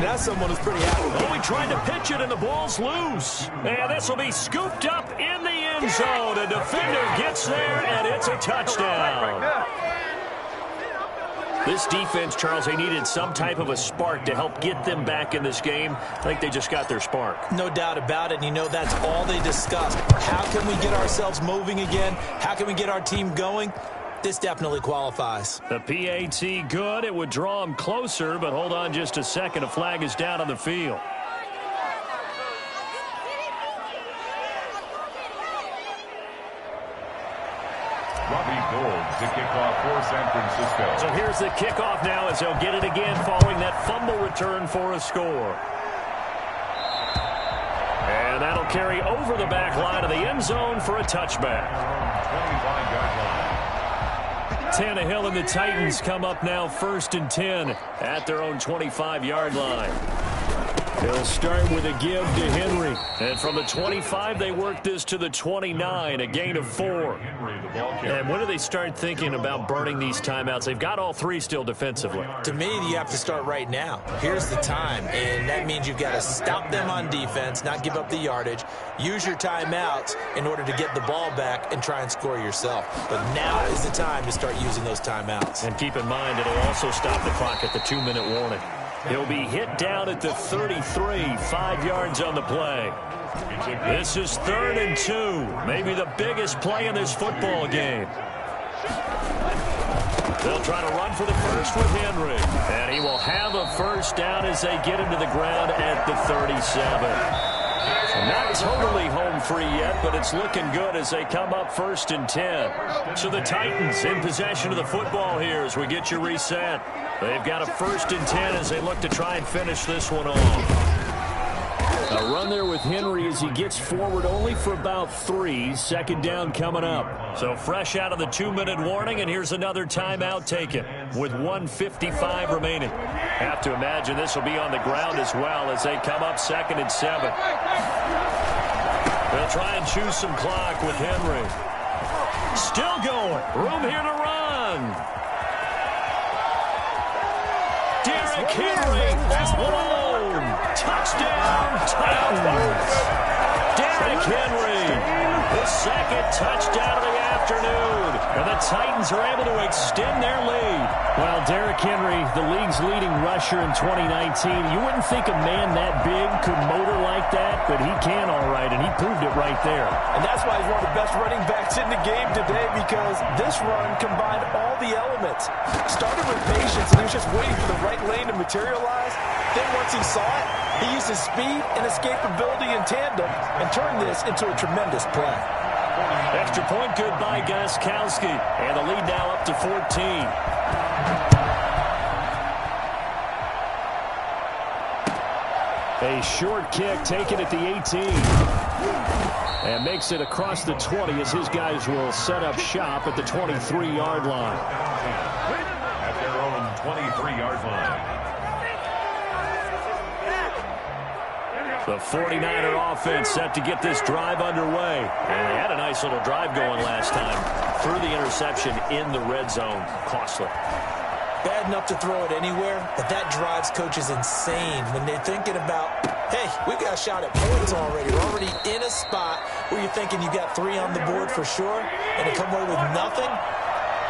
That's someone who's pretty happy. Oh, he tried to pitch it, and the ball's loose. And this will be scooped up in the end zone. A defender gets there, and it's a touchdown. This defense, Charles, they needed some type of a spark to help get them back in this game. I think they just got their spark. No doubt about it. And you know that's all they discussed. How can we get ourselves moving again? How can we get our team going? This definitely qualifies. The PAT good. It would draw him closer, but hold on just a second. A flag is down on the field. The kickoff for San Francisco. So here's the kickoff now as they'll get it again following that fumble return for a score. And that'll carry over the back line of the end zone for a touchback. 25-yard line. Tannehill and the Titans come up now 1st and 10 at their own 25-yard line. They'll start with a give to Henry. And from the 25, they work this to the 29, a gain of 4. And when do they start thinking about burning these timeouts? They've got all 3 still defensively. To me, you have to start right now. Here's the time, and that means you've got to stop them on defense, not give up the yardage, use your timeouts in order to get the ball back and try and score yourself. But now is the time to start using those timeouts. And keep in mind, it'll also stop the clock at the 2-minute warning. He'll be hit down at the 33, 5 yards on the play. This is 3rd and 2, maybe the biggest play in this football game. They'll try to run for the first with Henry. And he will have a first down as they get him to the ground at the 37. Not totally home free yet, but it's looking good as they come up 1st and 10. So the Titans in possession of the football here as we get you reset. They've got a 1st and 10 as they look to try and finish this one off. A run there with Henry as he gets forward only for about 3. 2nd down coming up. So fresh out of the 2-minute warning, and here's another timeout taken with 1:55 remaining. Have to imagine this will be on the ground as well as they come up 2nd and 7. They'll try and choose some clock with Henry. Still going. Room here to run. Derrick Henry alone. Touchdown, Titans. Derrick Henry, the 2nd touchdown of the afternoon. And the Titans are able to extend their lead. Well, Derrick Henry, the league's leading rusher in 2019. You wouldn't think a man that big could motor like that, but he can all right, and he proved it right there. And that's why he's one of the best running backs in the game today, because this run combined all the elements. Started with patience, and he was just waiting for the right lane to materialize. Then once he saw it, he used his speed and escapability in tandem and turned this into a tremendous play. Extra point good by Gostkowski. And the lead now up to 14. A short kick taken at the 18. And makes it across the 20 as his guys will set up shop at the 23-yard line. At their own 23-yard line. The 49er offense set to get this drive underway. And they had a nice little drive going last time. Threw the interception in the red zone. Costly. Bad enough to throw it anywhere, but that drives coaches insane when they're thinking about, hey, we've got a shot at points already. We're already in a spot where you're thinking you got 3 on the board for sure, and to come away with nothing,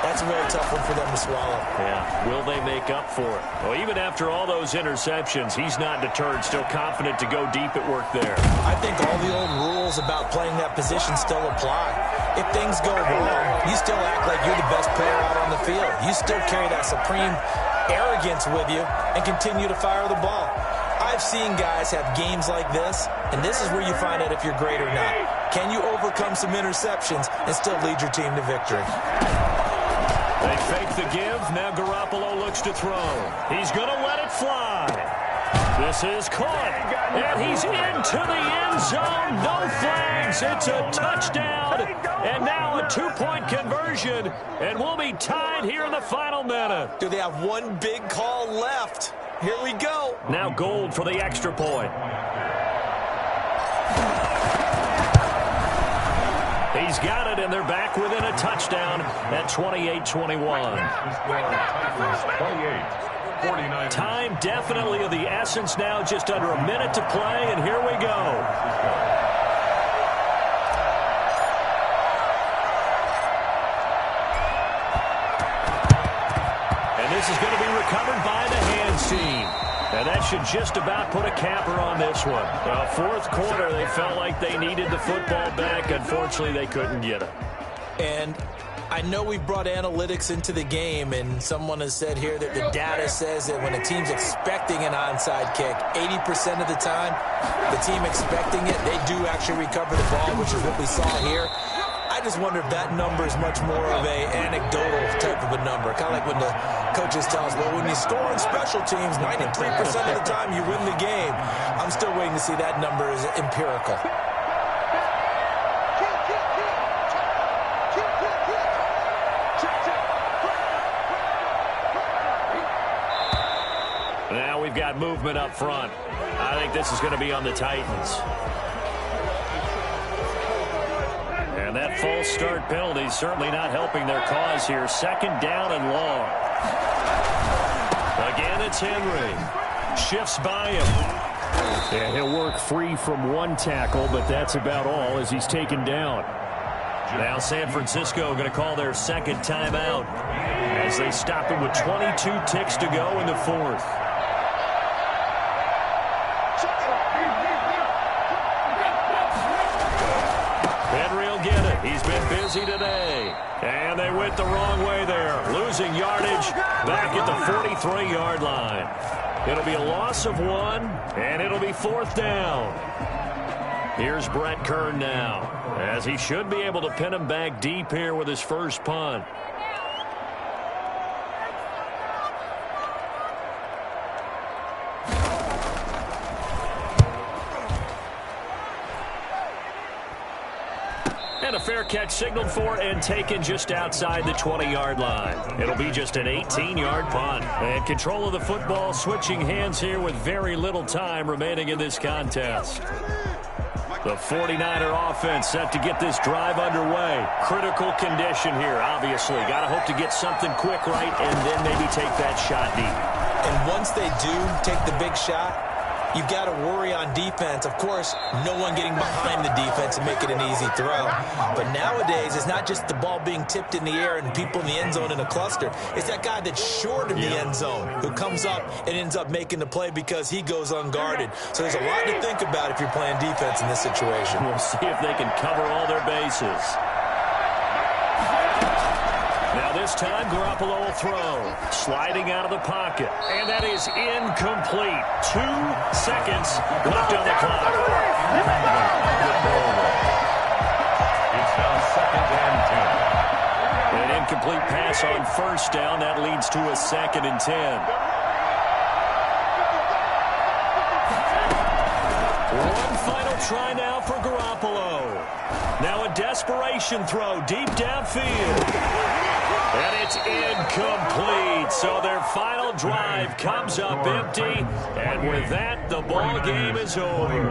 that's a very tough one for them to swallow. Yeah, will they make up for it? Well, even after all those interceptions, he's not deterred, still confident to go deep at work there. I think all the old rules about playing that position still apply. If things go wrong, you still act like you're the best player out on the field. You still carry that supreme arrogance with you and continue to fire the ball. I've seen guys have games like this, and this is where you find out if you're great or not. Can you overcome some interceptions and still lead your team to victory? They fake the give. Now Garoppolo looks to throw. He's going to let it fly. This is caught. And he's into the end zone. No flags. It's a touchdown. And now a 2-point conversion. And we'll be tied here in the final minute. Do they have one big call left? Here we go. Now Gold for the extra point. He's got it, and they're back within a touchdown at 28-21. 28-49. Time definitely of the essence now, just under a minute to play, and here we go. And this is going to be recovered by the hands team. And that should just about put a capper on this one. Well, 4th quarter, they felt like they needed the football back. Unfortunately, they couldn't get it. And I know we've brought analytics into the game, and someone has said here that the data says that when a team's expecting an onside kick, 80% of the time, the team expecting it, they do actually recover the ball, which is what we saw here. I just wonder if that number is much more of a anecdotal type of a number. Kind of like when the coaches tell us, well, when you score on special teams, 93% of the time you win the game. I'm still waiting to see that number is empirical. Now we've got movement up front. I think this is going to be on the Titans. And that false start penalty is certainly not helping their cause here. Second down and long. Again, it's Henry. Shifts by him. And he'll work free from one tackle, but that's about all as he's taken down. Now San Francisco going to call their second timeout as they stop him with 22 ticks to go in the fourth. Henry will get it. He's been busy today. And they went the wrong way there. Losing yardage back at the 43-yard line. It'll be a loss of 1, and it'll be fourth down. Here's Brett Kern now, as he should be able to pin him back deep here with his first punt. And a fair catch signaled for and taken just outside the 20-yard line. It'll be just an 18-yard punt. And control of the football switching hands here with very little time remaining in this contest. The 49er offense set to get this drive underway. Critical condition here, obviously. Got to hope to get something quick right and then maybe take that shot deep. And once they do take the big shot, you've got to worry on defense. Of course, no one getting behind the defense and make it an easy throw. But nowadays, it's not just the ball being tipped in the air and people in the end zone in a cluster. It's that guy that's short of the end zone who comes up and ends up making the play because he goes unguarded. So there's a lot to think about if you're playing defense in this situation. We'll see if they can cover all their bases. Now this time, Garoppolo will throw. Sliding out of the pocket. And that is incomplete. 2 seconds left on the clock. It's now second and 10. An incomplete pass on first down. That leads to a 2nd and 10. One final try now for Garoppolo. Now a desperation throw deep downfield. And it's incomplete. So their final drive comes up empty. And with that, the ball game is over.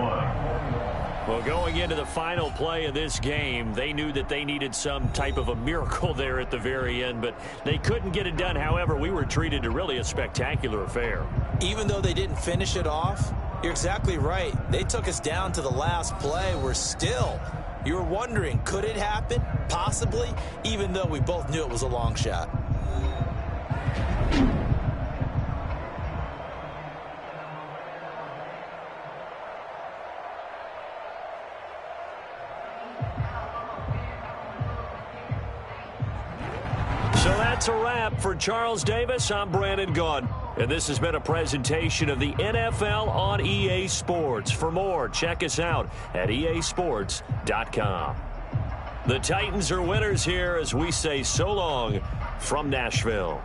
Well, going into the final play of this game, they knew that they needed some type of a miracle there at the very end, but they couldn't get it done. However, we were treated to really a spectacular affair. Even though they didn't finish it off, you're exactly right. They took us down to the last play. We're still... You were wondering, could it happen? Possibly, even though we both knew it was a long shot. So that's a wrap for Charles Davis. I'm Brandon Gunn. And this has been a presentation of the NFL on EA Sports. For more, check us out at easports.com. The Titans are winners here as we say so long from Nashville.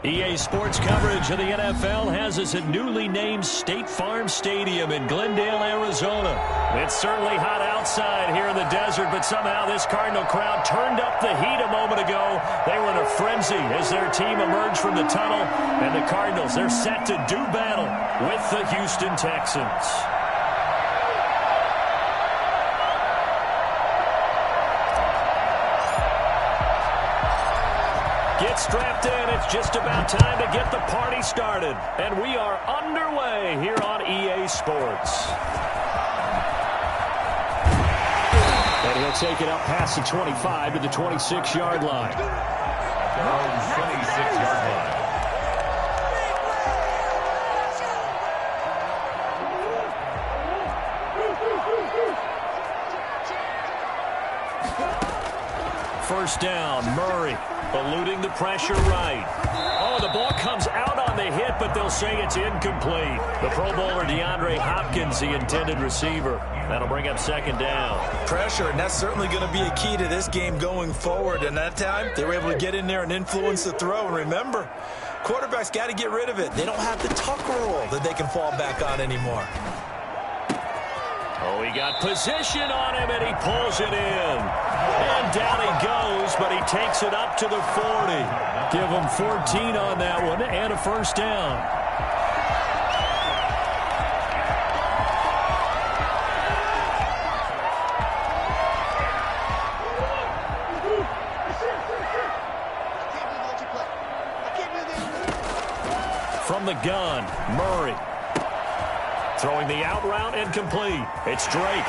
EA Sports coverage of the NFL has us at newly named State Farm Stadium in Glendale, Arizona. It's certainly hot outside here in the desert, but somehow this Cardinal crowd turned up the heat a moment ago. They were in a frenzy as their team emerged from the tunnel, and the Cardinals, they're set to do battle with the Houston Texans. Get strapped in. It's just about time to get the party started. And we are underway here on EA Sports. And he'll take it up past the 25 to the 26-yard line. 26-yard line. First down, Murray. Eluding the pressure right. Oh, the ball comes out on the hit, but they'll say it's incomplete. The Pro Bowler DeAndre Hopkins, the intended receiver. That'll bring up second down. Pressure, and that's certainly going to be a key to this game going forward. And that time, they were able to get in there and influence the throw. And remember, quarterbacks got to get rid of it. They don't have the tuck rule that they can fall back on anymore. Oh, he got position on him, and he pulls it in. And down he goes, but he takes it up to the 40. Give him 14 on that one and a first down. From the gun, Murray. Throwing the out route incomplete. It's Drake.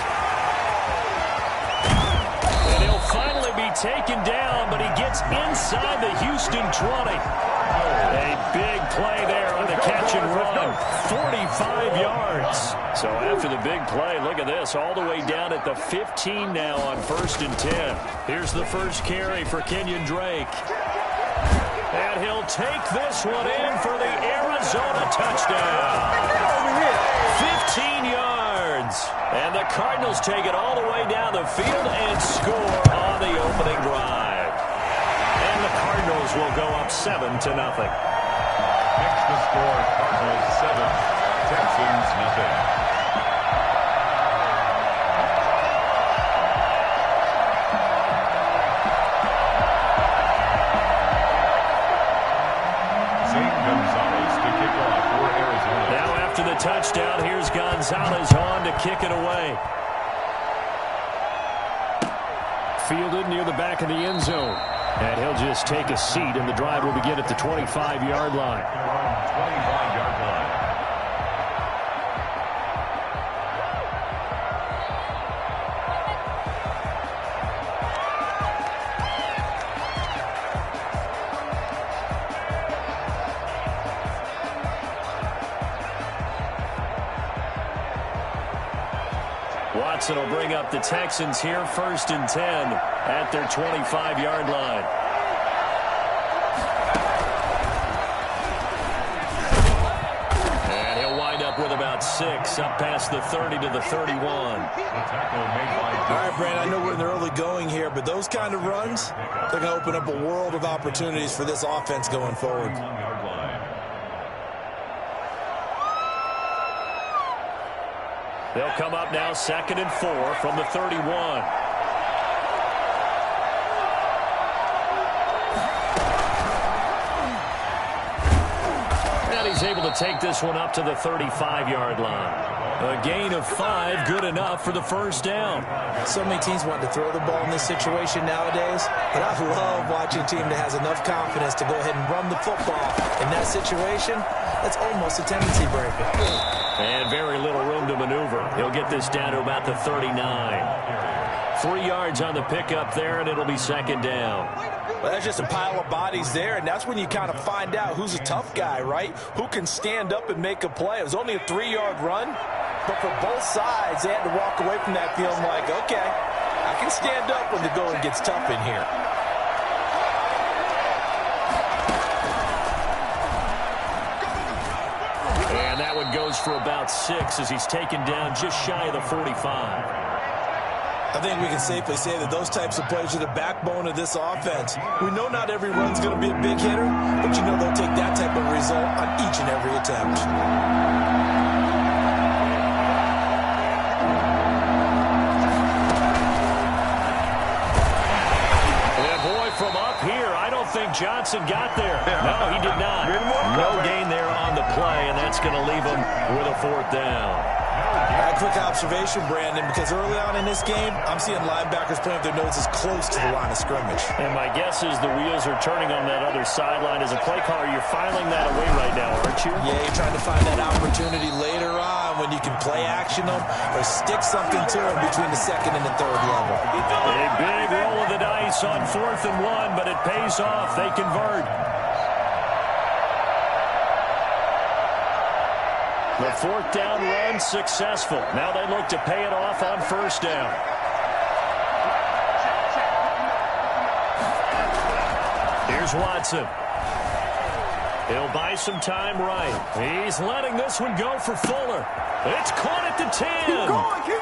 And he'll finally be taken down, but he gets inside the Houston 20. A big play there on the catch and run. 45 yards. So after the big play, look at this, all the way down at the 15 now on 1st and 10. Here's the first carry for Kenyon Drake. And he'll take this one in for the Arizona touchdown. 15 yards. And the Cardinals take it all the way down the field and score on the opening drive. And the Cardinals will go up 7-0. Next to score, Cardinals 7, Texans nothing. After the touchdown, here's Gonzalez on to kick it away. Fielded near the back of the end zone. And he'll just take a seat, and the drive will begin at the 25-yard line. 25-yard line. Watson will bring up the Texans here, 1st and 10 at their 25-yard line. And he'll wind up with about 6, up past the 30 to the 31. All right, Brand, I know we're in the early going here, but those kind of runs, they're going to open up a world of opportunities for this offense going forward. They'll come up now 2nd and 4 from the 31. And he's able to take this one up to the 35-yard line. A gain of 5, good enough for the first down. So many teams want to throw the ball in this situation nowadays, but I love watching a team that has enough confidence to go ahead and run the football. In that situation, that's almost a tendency breaker. And very little room to maneuver. He'll get this down to about the 39. 3 yards on the pickup there, and it'll be 2nd down. Well, that's just a pile of bodies there, and that's when you kind of find out who's a tough guy, right? Who can stand up and make a play. It was only a 3-yard run, but for both sides, they had to walk away from that feeling like, okay, I can stand up when the going gets tough in here. And that one goes for about 6 as he's taken down just shy of the 45. I think we can safely say that those types of plays are the backbone of this offense. We know not every run's going to be a big hitter, but you know they'll take that type of result on each and every attempt. From up here, I don't think Johnson got there. No, he did not. No gain there on the play, and that's going to leave him with a 4th down. A quick observation, Brandon, because early on in this game, I'm seeing linebackers playing with their noses close to the line of scrimmage. And my guess is the wheels are turning on that other sideline. As a play caller, you're filing that away right now, aren't you? Yeah, you're trying to find that opportunity later on when you can play action them or stick something to them between the 2nd and the 3rd level. A big roll of the dice on 4th and 1, but it pays off. They convert. The 4th down run successful. Now they look to pay it off on 1st down. Here's Watson. He'll buy some time right. He's letting this one go for Fuller. It's caught at the 10.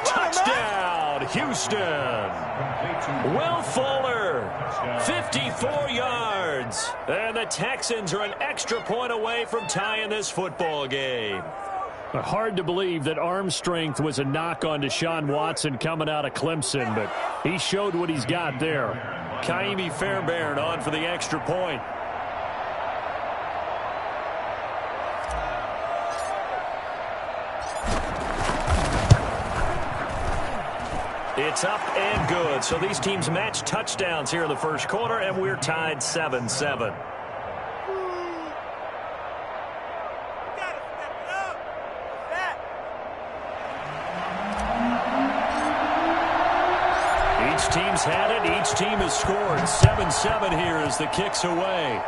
Touchdown, Houston. Will Fuller, 54 yards. And the Texans are an extra point away from tying this football game. Hard to believe that arm strength was a knock on Deshaun Watson coming out of Clemson, but he showed what he's got there. Kaimi Fairbairn on for the extra point. It's up and good. So these teams match touchdowns here in the 1st quarter, and we're tied 7-7. Each team's had it. Each team has scored. 7-7 here as the kick's away.